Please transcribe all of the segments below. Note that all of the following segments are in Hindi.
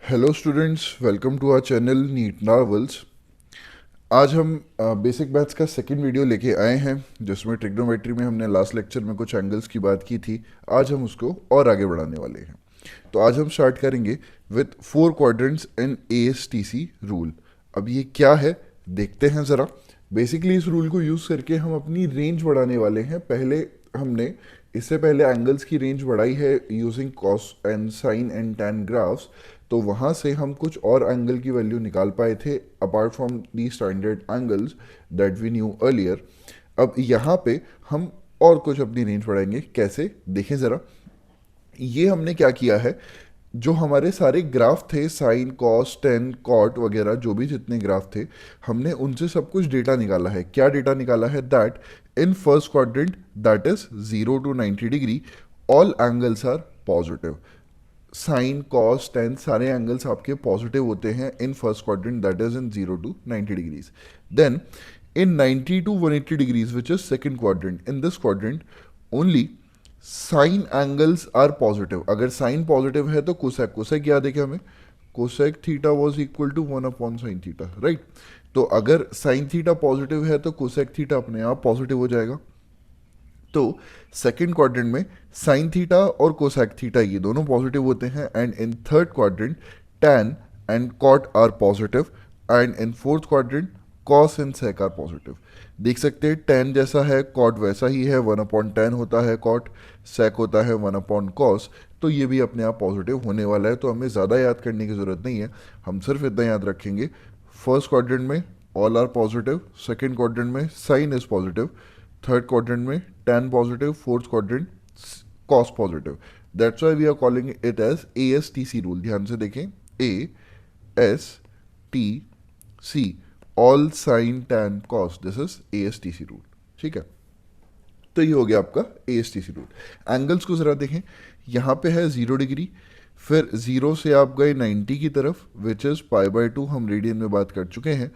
Hello students, welcome to our channel neat novels. आज हम बेसिक मैथ्स का सेकंड वीडियो लेके आए हैं, जिसमें ट्रिग्नोमेट्री में हमने लास्ट लेक्चर में कुछ एंगल्स की बात की थी। आज हम उसको और आगे बढ़ाने वाले हैं। तो आज हम स्टार्ट करेंगे with four quadrants in ASTC rule. अब ये क्या है देखते हैं ज़रा। बेसिकली इस रूल को यूज़ करके हम अपनी रेंज बढ़ाने वाले हैं। हमने इससे पहले एंगल्स की रेंज बढ़ाई है using cos and sine and tan graphs. तो वहाँ से हम कुछ और एंगल की वैल्यू निकाल पाए थे apart from the standard angles that we knew earlier. अब यहाँ पे हम और कुछ अपनी रेंज बढ़ाएंगे। कैसे देखें ज़रा। ये हमने क्या किया है, जो हमारे सारे ग्राफ थे साइन कॉस टेन कॉट वगैरह जो भी जितने ग्राफ थे, हमने उनसे सब कुछ डेटा निकाला है। क्या डेटा निकाला है? That in first quadrant that is 0 to 90 degree all angles are positive. Sine cos tan सारे एंगल्स आपके पॉजिटिव होते हैं in first quadrant that is in 0 to 90 degrees. Then in 90 to 180 degrees, which is second quadrant, in this quadrant only sine angles are positive. अगर साइन पॉजिटिव है तो कोसेक कोसेक याद है क्या हमें? Cosec theta was equal to 1/sin theta, right. तो अगर साइन थीटा पॉजिटिव है तो कोसेक थीटा अपने आप पॉजिटिव हो जाएगा। तो सेकेंड क्वाड्रेंट में साइन थीटा और कोसेक थीटा ये दोनों पॉजिटिव होते हैं। And in third quadrant tan and cot are positive. And in fourth quadrant cos and sec are positive. देख सकते हैं टैन जैसा है कॉट वैसा ही है, 1/tan होता है कॉट, सेक होता है 1/cos। तो ये भी अपने आप पॉजिटिव होने वाला है। तो हमें ज़्यादा याद करने की ज़रूरत नहीं है, हम सिर्फ इतना याद रखेंगे फर्स्ट क्वाड्रेंट में all are positive, second quadrant में sine is positive, third quadrant में tan positive, fourth quadrant cos positive. That's why we are calling it as ASTC rule. ध्यान से देखें, ASTC all sine tan cos, this is ASTC rule. ठीक है, तो ये हो गया आपका ASTC रूल। एंगल्स को जरा देखें, यहाँ पे है 0 डिग्री, फिर 0 से आप गए 90 की तरफ विच इज़ π/2, हम रेडियन में बात कर चुके हैं।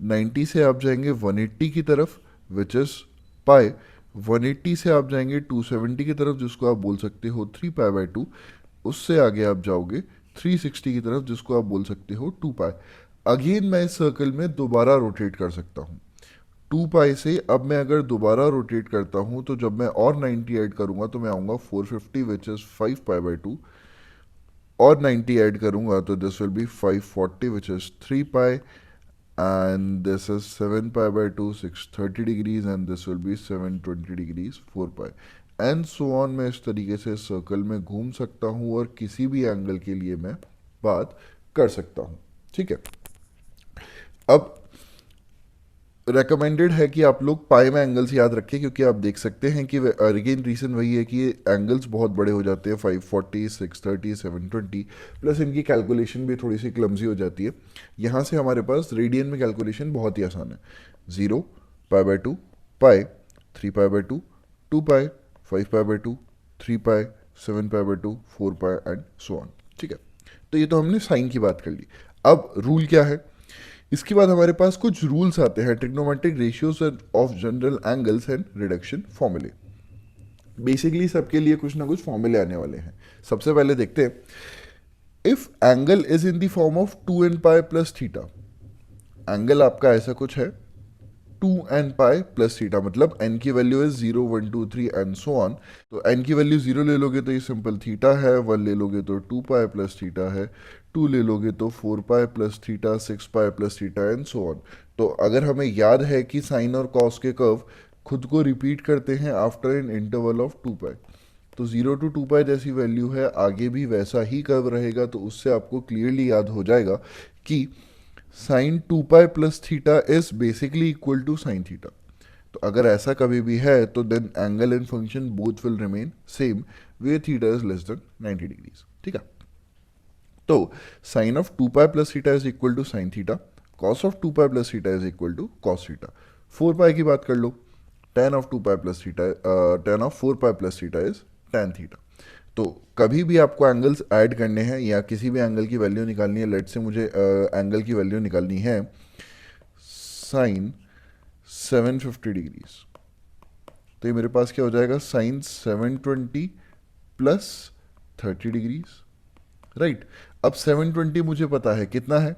90 से आप जाएंगे 180 की तरफ विच इज़ पाई। 180 से आप जाएंगे 270 की तरफ जिसको आप बोल सकते हो 3π/2। उससे आगे आप जाओगे 360 की तरफ जिसको आप बोल सकते हो 2π। अगेन मैं इस सर्कल में दोबारा रोटेट कर सकता हूँ। 2π से अब मैं अगर दोबारा रोटेट करता हूँ तो जब मैं और 90 ऐड करूँगा तो मैं आऊँगा 450 विच इज़ 5π/2। और 90 ऐड करूँगा तो this will be 540 which is 3π। and this is 7π/2 630 degrees and this will be 720 degrees 4π and so on। मैं इस तरीके से सर्कल में घूम सकता हूँ और किसी भी एंगल के लिए मैं बात कर सकता हूँ। ठीक है, अब रेकमेंडेड है कि आप लोग पाई में एंगल्स याद रखें, क्योंकि आप देख सकते हैं कि अगेन रीज़न वही है कि ये एंगल्स बहुत बड़े हो जाते हैं 540 630 720, प्लस इनकी कैलकुलेशन भी थोड़ी सी क्लमजी हो जाती है। यहाँ से हमारे पास रेडियन में कैलकुलेशन बहुत ही आसान है। 0 π/2 पाई, 3π/2 2π, 5π/2 3π, 7π/2 4π एंड सो ऑन। ठीक है, तो ये तो हमने साइन की बात कर ली। अब रूल क्या है, इसके बाद हमारे पास कुछ रूल्स आते हैं, trigonometric ratios of general angles and reduction फॉर्मूले। बेसिकली सबके लिए कुछ ना कुछ फॉर्मूले आने वाले हैं। सबसे पहले देखते हैं, if angle is in the form of 2nπ plus theta. Angle आपका ऐसा कुछ है 2nπ प्लस थीटा, मतलब n की value is 0 1 2 3 and so on. तो n की वैल्यू 0 ले लोगे तो ये सिंपल थीटा है, 1 ले लोगे तो 2π प्लस थीटा है, 2 ले लोगे तो 4π plus theta, 6π plus theta and so on. तो अगर हमें याद है कि साइन और कॉस के कर्व खुद को रिपीट करते हैं आफ्टर एन इंटरवल ऑफ 2π, तो 0 to 2π जैसी वैल्यू है, आगे भी वैसा ही कर्व रहेगा। तो उससे आपको क्लियरली याद हो जाएगा कि sine 2π plus theta is basically equal to sine theta. तो अगर ऐसा कभी भी है तो then angle and function both will remain same way theta is less than 90 degrees. ठीक है, तो sine of 2π plus theta is equal to sine theta, cos of 2π plus theta is equal to cos theta. 4π की बात कर लो, tan of 2π plus theta, tan of 4π plus theta is tan theta. तो कभी भी आपको एंगल्स ऐड करने हैं या किसी भी एंगल की वैल्यू निकालनी है, लेट से मुझे एंगल की वैल्यू निकालनी है साइन 750 डिग्रीज, तो ये मेरे पास क्या हो जाएगा, साइन 720 प्लस 30 डिग्रीज राइट। अब 720 मुझे पता है कितना है,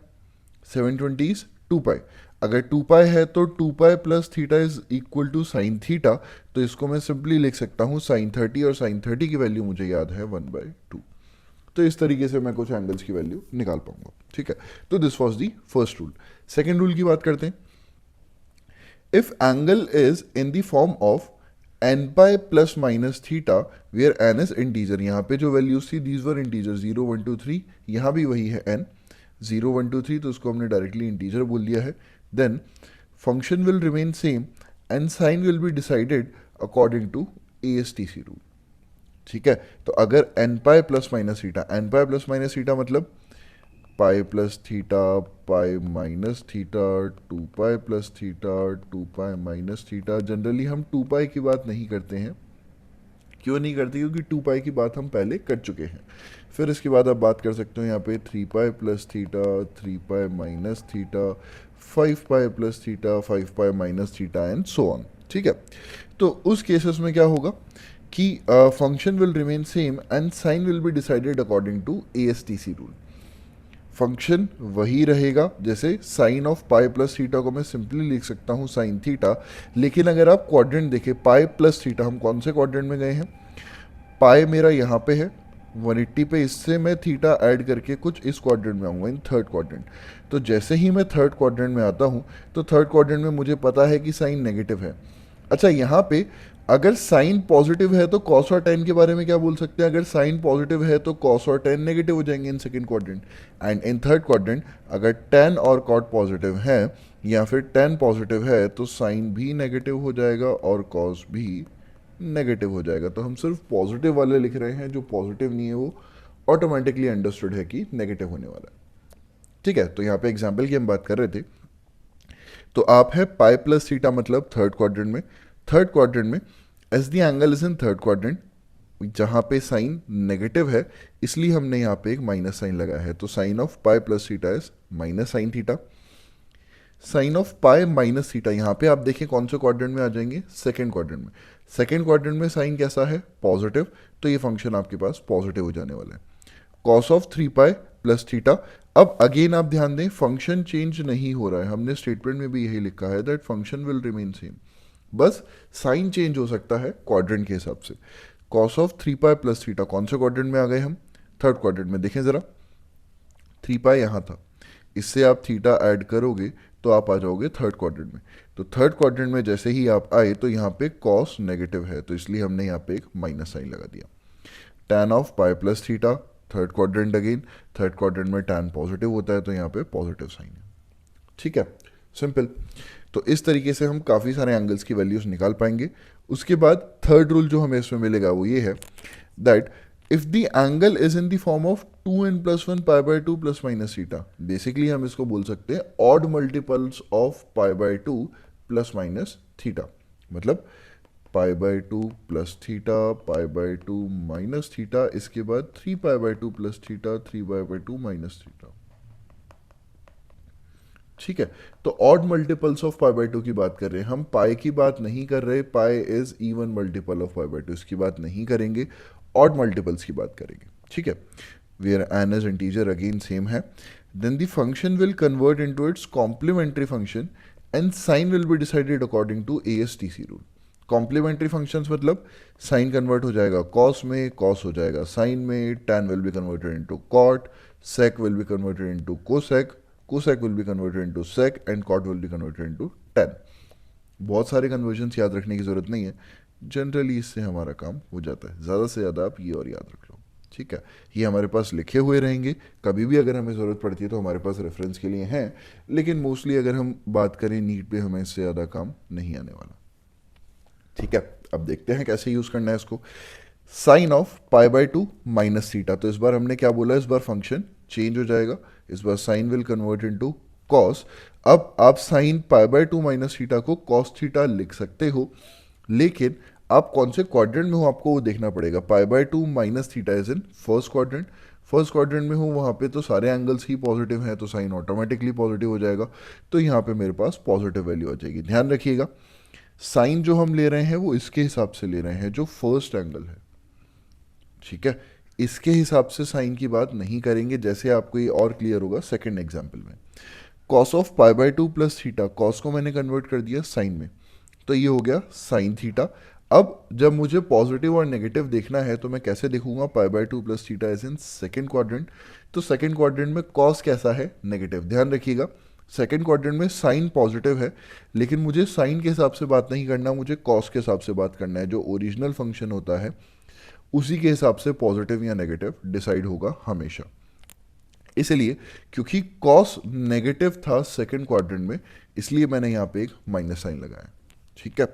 720 इज 2 पाई। अगर 2 पाई है तो 2 pi plus theta is equal to sine theta, तो इसको मैं सिंपली लिख सकता हूँ sin 30, और sin 30 की वैल्यू मुझे याद है 1/2। तो इस तरीके से मैं कुछ एंगल्स की वैल्यू निकाल पाऊंगा, ठीक है। तो this was the first rule. Second rule की बात करते हैं। If angle is in the form of n pi plus minus theta where n is integer, यहाँ पे जो वैल्यूज थी दीज वर इंटीजर 0 1 2 3, यहाँ भी वही है n 0 1 2 3, तो उसको हमने डायरेक्टली इंटीजर बोल दिया है। Then function will remain same and sign will be decided according to ASTC rule, ठीक है। तो अगर n pi plus minus theta, n pi plus minus theta मतलब pi plus theta, pi minus theta, 2 pi plus theta, 2 pi minus theta. Generally हम 2 पाई की बात नहीं करते हैं, क्यों नहीं करते, क्योंकि 2 पाई की बात हम पहले कर चुके हैं। फिर इसके बाद आप बात कर सकते हो यहाँ पे 3 pi plus theta, 3 pi minus theta, 5 pi plus theta, 5 pi minus theta and so on, ठीक है। तो उस केसेस में क्या होगा कि function will remain same and sign will be decided according to ASTC rule. Function वही रहेगा, जैसे sine of pi plus theta को मैं सिंपली लिख सकता हूँ साइन थीटा, लेकिन अगर आप क्वाड्रेंट देखें पाई प्लस थीटा, हम कौन से क्वाड्रेंट में गए हैं, पाई मेरा यहाँ पे है 180 पे, इससे मैं थीटा ऐड करके कुछ इस क्वाड्रेंट में आऊँगा, इन थर्ड क्वाड्रेंट। तो जैसे ही मैं थर्ड क्वाड्रेंट में आता हूँ तो थर्ड क्वाड्रेंट में मुझे पता है कि साइन नेगेटिव है। अच्छा, यहाँ पे अगर साइन पॉजिटिव है तो कॉस और टेन के बारे में क्या बोल सकते हैं, अगर साइन पॉजिटिव है तो कॉस और टेन नेगेटिव हो जाएंगे in second quadrant. And in third quadrant अगर टेन और कॉट पॉजिटिव है या फिर टेन पॉजिटिव है तो साइन भी नेगेटिव हो जाएगा और कॉस भी नेगेटिव हो जाएगा। तो हम सिर्फ पॉजिटिव वाले लिख रहे हैं, जो पॉजिटिव नहीं है वो ऑटोमेटिकली अंडरस्टूड है कि नेगेटिव होने वाला है, ठीक है। तो यहाँ पे एग्जाम्पल की हम बात कर रहे थे। तो आप है पाई प्लस थीटा मतलब थर्ड क्वाड्रेंट में, थर्ड क्वाड्रेंट में as the angle is in third quadrant, जहाँ पे साइन नेगेटिव है इसलिए हमने यहाँ पे एक माइनस साइन लगाया है। तो sine of pi plus theta is minus sine theta. Sine of pi minus theta, यहाँ पे आप देखें कौन से क्वाड्रेंट में आ जाएंगे, सेकेंड क्वाड्रेंट में। सेकेंड क्वाड्रेंट में साइन कैसा है, पॉजिटिव, तो ये फंक्शन आपके पास पॉजिटिव हो जाने वाला है। Cos of 3 pi plus theta. अब अगेन आप ध्यान दें फंक्शन चेंज नहीं हो रहा है, हमने स्टेटमेंट में भी यही लिखा है that function will remain same, बस साइन चेंज हो सकता है क्वाड्रेंट के हिसाब से। Cos of 3 pi plus theta, कौन से क्वाड्रेंट में आ गए हम, थर्ड क्वाड्रेंट में। देखें ज़रा 3 पाई यहाँ था, इससे आप थीटा ऐड करोगे तो आप आ जाओगे थर्ड क्वाड्रेंट में। तो थर्ड क्वाड्रेंट में जैसे ही आप आए तो यहाँ पे कॉस नेगेटिव है, तो इसलिए हमने यहाँ पे एक माइनस साइन लगा दिया। Tan of pi plus theta, third quadrant again, third quadrant में टैन पॉजिटिव होता है तो यहाँ पे पॉजिटिव साइन है, ठीक है, सिंपल। तो इस तरीके से हम काफ़ी सारे एंगल्स की वैल्यूज निकाल पाएंगे। उसके बाद थर्ड रूल जो हमें इसमें मिलेगा वो ये है that if the angle is in the form of 2n+1 pi plus minus theta, basically हम इसको बोल सकते हैं odd multiples of pi plus minus theta, मतलब pi plus theta, pi minus theta, इसके बाद 3 pi plus theta, 3 pi minus theta, ठीक है। तो ऑड मल्टीपल्स ऑफ पाई/2 की बात कर रहे हैं हम, पाई की बात नहीं कर रहे, pi is even multiple of pi, इसकी बात नहीं करेंगे, ऑड मल्टीपल्स की बात करेंगे, ठीक है। Where n is integer again same है, then the function will convert into its complementary function and sign will be decided according to ASTC rule. Complementary functions मतलब साइन कन्वर्ट हो जाएगा कॉस में, कॉस हो जाएगा साइन में, tan will be converted into cot, sec will be converted into cosec, cosec will be converted into sec and cot will be converted into tan. बहुत सारे कन्वर्जन्स याद रखने की ज़रूरत नहीं है, जनरली इससे हमारा काम हो जाता है। ज़्यादा से ज़्यादा आप ये और याद रख लो, ठीक है। ये हमारे पास लिखे हुए रहेंगे, कभी भी अगर हमें ज़रूरत पड़ती है तो हमारे पास रेफरेंस के लिए हैं, लेकिन मोस्टली अगर हम बात करें नीट पे हमें इससे ज़्यादा काम नहीं आने वाला, ठीक है। अब देखते हैं कैसे यूज़ करना है इसको। साइन ऑफ पाई/2 माइनस थीटा, तो इस बार हमने क्या बोला, इस बार फंक्शन चेंज हो जाएगा, इस बार sine will convert into cos. अब आप साइन पाई/2 माइनस थीटा को कॉस थीटा लिख सकते हो, लेकिन आप कौन से क्वाड्रेंट में हो आपको वो देखना पड़ेगा। Pi minus theta is in first quadrant, first quadrant में हो वहाँ पे तो सारे एंगल्स ही पॉजिटिव हैं, तो साइन ऑटोमेटिकली पॉजिटिव हो जाएगा, तो यहाँ पे मेरे पास पॉजिटिव वैल्यू आ जाएगी। ध्यान रखिएगा साइन जो हम ले रहे हैं वो इसके हिसाब से ले रहे हैं जो फर्स्ट एंगल है, ठीक है, इसके हिसाब से साइन की बात नहीं करेंगे, जैसे आपको ये और क्लियर होगा सेकंड एग्जांपल में। Cos of pi by two plus theta, cos को मैंने कन्वर्ट कर दिया साइन में, तो ये हो गया साइन थीटा। अब जब मुझे पॉजिटिव और नेगेटिव देखना है तो मैं कैसे देखूंगा, pi by two plus theta is in second quadrant. तो सेकेंड क्वाड्रेंट में कॉस कैसा है, नेगेटिव। ध्यान रखिएगा सेकेंड क्वाड्रेंट में साइन पॉजिटिव है, लेकिन मुझे साइन के हिसाब से बात नहीं करना, मुझे कॉस के हिसाब से बात करना है। जो ओरिजिनल फंक्शन होता है उसी के हिसाब से पॉजिटिव या नेगेटिव डिसाइड होगा हमेशा। इसलिए क्योंकि कॉस नेगेटिव था सेकंड क्वाड्रेंट में, इसलिए मैंने यहाँ पे एक माइनस साइन लगाया। ठीक है,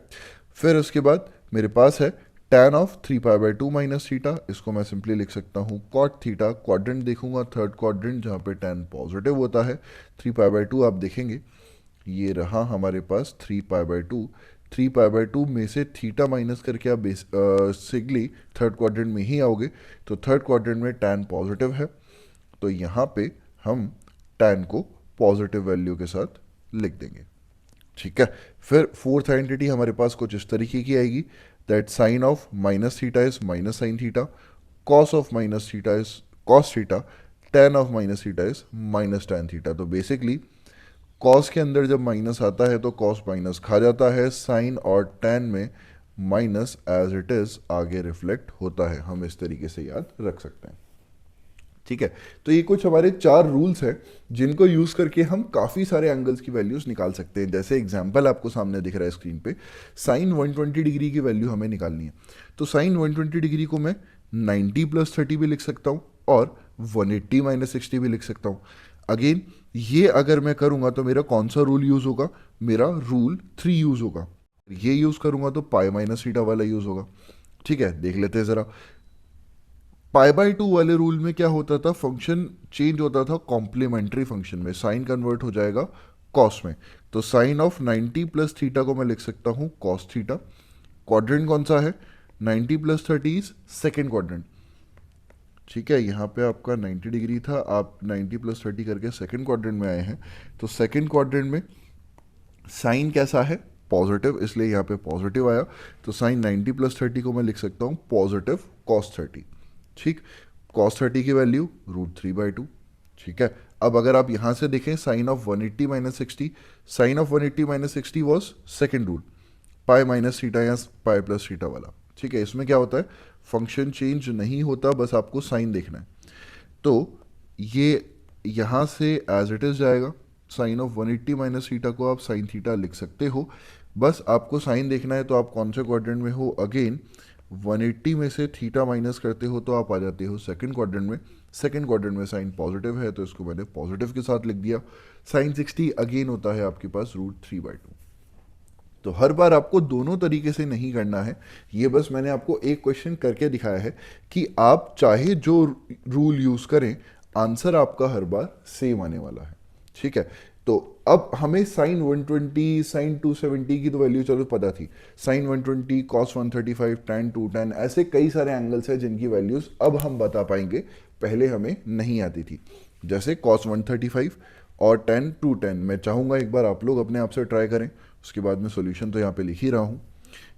फिर उसके बाद मेरे पास है tan ऑफ 3π/2 माइनस थीटा, इसको मैं सिंपली लिख सकता हूँ cot थीटा। क्वाड्रेंट देखूंगा थर्ड क्वाड्रेंट जहाँ पे tan पॉजिटिव होता है, 3π/2 आप देखेंगे ये रहा हमारे पास 3π/2। 3π/2 में से थीटा माइनस करके आप बेसिकली थर्ड क्वाड्रेंट में ही आओगे, तो थर्ड क्वाड्रेंट में tan पॉजिटिव है, तो यहाँ पे हम tan को पॉजिटिव वैल्यू के साथ लिख देंगे। ठीक है, फिर फोर्थ आइडेंटिटी हमारे पास कुछ इस तरीके की आएगी, that sine of minus theta is minus sine theta, cos of minus theta is cos theta, tan of minus theta is minus tan theta. तो बेसिकली कॉस के अंदर जब माइनस आता है तो कॉस माइनस खा जाता है, साइन और tan में माइनस एज इट इज आगे रिफ्लेक्ट होता है। हम इस तरीके से याद रख सकते हैं। ठीक है, तो ये कुछ हमारे 4 रूल्स हैं जिनको यूज करके हम काफी सारे एंगल्स की वैल्यूज निकाल सकते हैं। जैसे एग्जांपल आपको सामने दिख रहा है स्क्रीन पे, साइन 120 डिग्री की वैल्यू हमें निकालनी है, तो साइन 120 डिग्री को मैं 90 + 30 भी लिख सकता हूँ और 180 - 60 भी लिख सकता हूँ। अगेन ये अगर मैं करूंगा तो मेरा कौन सा रूल यूज होगा, मेरा रूल 3 यूज होगा। ये यूज करूंगा तो पाई माइनस थीटा वाला यूज होगा। ठीक है, देख लेते हैं जरा। π/2 वाले रूल में क्या होता था, फंक्शन चेंज होता था कॉम्प्लीमेंट्री फंक्शन में, साइन कन्वर्ट हो जाएगा कॉस में। तो साइन ऑफ 90 + थीटा को मैं लिख सकता हूँ कॉस थीटा। क्वाड्रेंट कौन सा है, 90 + 30 इज सेकेंड क्वाड्रेंट। ठीक है, यहाँ पे आपका 90 डिग्री था, आप 90 + 30 करके सेकेंड क्वाड्रेंट में आए हैं, तो सेकेंड क्वाड्रेंट में साइन कैसा है, पॉजिटिव, इसलिए यहाँ पे पॉजिटिव आया। तो साइन 90 + 30 को मैं लिख सकता हूँ पॉजिटिव कॉस 30। ठीक, कॉस 30 की वैल्यू √3/2। ठीक है, अब अगर आप यहां से देखें sine of 180 - 60, sine of 180 - 60 was second rule, pi minus theta या पाई प्लस थीटा वाला। ठीक है, इसमें क्या होता है, फंक्शन चेंज नहीं होता, बस आपको साइन देखना है। तो ये यहां से एज इट इज जाएगा, साइन ऑफ 180 - थीटा को आप साइन थीटा लिख सकते हो, बस आपको साइन देखना है। तो आप कौन से क्वाड्रेंट में हो, अगेन 180 में से थीटा माइनस करते हो तो आप आ जाते हो सेकंड क्वाड्रेंट में। सेकंड क्वाड्रेंट में साइन पॉजिटिव है तो इसको मैंने पॉजिटिव के साथ लिख दिया। साइन 60 अगेन होता है आपके पास √3/2। तो हर बार आपको दोनों तरीके से नहीं करना है, ये बस मैंने आपको एक क्वेश्चन करके दिखाया है कि आप चाहे जो रूल यूज करें, आंसर आपका हर बार सेम आने वाला है। ठीक है, तो अब हमें साइन 120 साइन 270 की तो वैल्यू चलो पता थी, साइन 120 कॉस 135 tan 210, ऐसे कई सारे एंगल्स हैं जिनकी वैल्यूज अब हम बता पाएंगे, पहले हमें नहीं आती थी। जैसे कॉस 135 और tan 210, मैं चाहूंगा एक बार आप लोग अपने आप से ट्राई करें, उसके बाद में सॉल्यूशन तो यहाँ पे लिख ही रहा हूँ।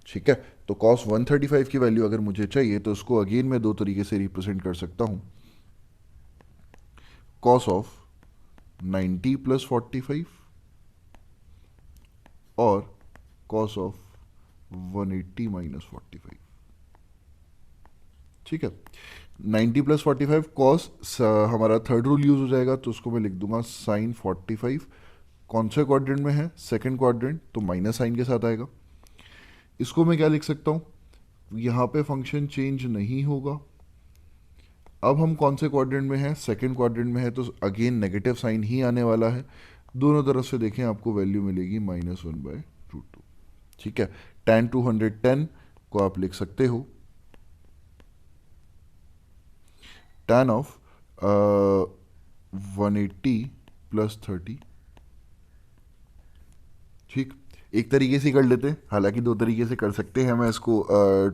ठीक है, तो कॉस 135 की वैल्यू अगर मुझे चाहिए तो उसको अगेन मैं दो तरीके से रिप्रेजेंट कर सकता हूँ, कॉस ऑफ 90 + 45 और कॉस ऑफ 180 - 45। ठीक है, 90 + 45 कॉस हमारा थर्ड रूल यूज हो जाएगा, तो उसको मैं लिख दूंगा साइन 45। कौन से क्वाड्रेंट में है, सेकंड क्वाड्रेंट, तो माइनस साइन के साथ आएगा। इसको मैं क्या लिख सकता हूँ, यहाँ पे फंक्शन चेंज नहीं होगा। अब हम कौन से क्वाड्रेंट में हैं, सेकंड क्वाड्रेंट में है, तो अगेन नेगेटिव साइन ही आने वाला है। दोनों तरफ से देखें आपको वैल्यू मिलेगी -1/√2। ठीक है, tan 210 को आप लिख सकते हो tan ऑफ 180 + 30। ठीक, एक तरीके से कर लेते हैं, हालांकि दो तरीके से कर सकते हैं, मैं इसको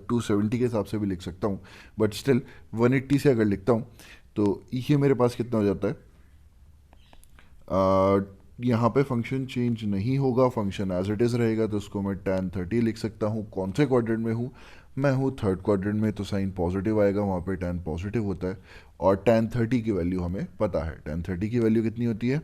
270 के हिसाब से भी लिख सकता हूँ, बट स्टिल 180 से अगर लिखता हूँ तो ये मेरे पास कितना हो जाता है, यहाँ पे फंक्शन चेंज नहीं होगा, फंक्शन एज इट इज़ रहेगा, तो उसको मैं tan 30 लिख सकता हूँ। कौन से क्वाड्रेंट में हूँ, मैं हूँ थर्ड क्वाड्रेंट में, तो साइन पॉजिटिव आएगा, वहाँ पे tan पॉजिटिव होता है। और tan 30 की वैल्यू हमें पता है, tan 30 की वैल्यू कितनी होती है,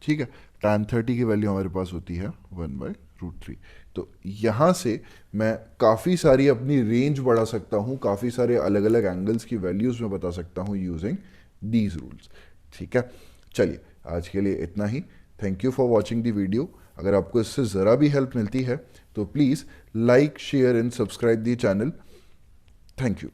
ठीक है। tan 30 की वैल्यू हमारे पास होती है 1/√3। तो यहाँ से मैं काफ़ी सारी अपनी रेंज बढ़ा सकता हूँ, काफ़ी सारे अलग अलग एंगल्स की वैल्यूज़ मैं बता सकता हूँ यूजिंग दीज रूल्स, ठीक है। चलिए आज के लिए इतना ही। Thank you for watching the video. अगर आपको इससे ज़रा भी हेल्प मिलती है तो please like, share and subscribe the channel. Thank you.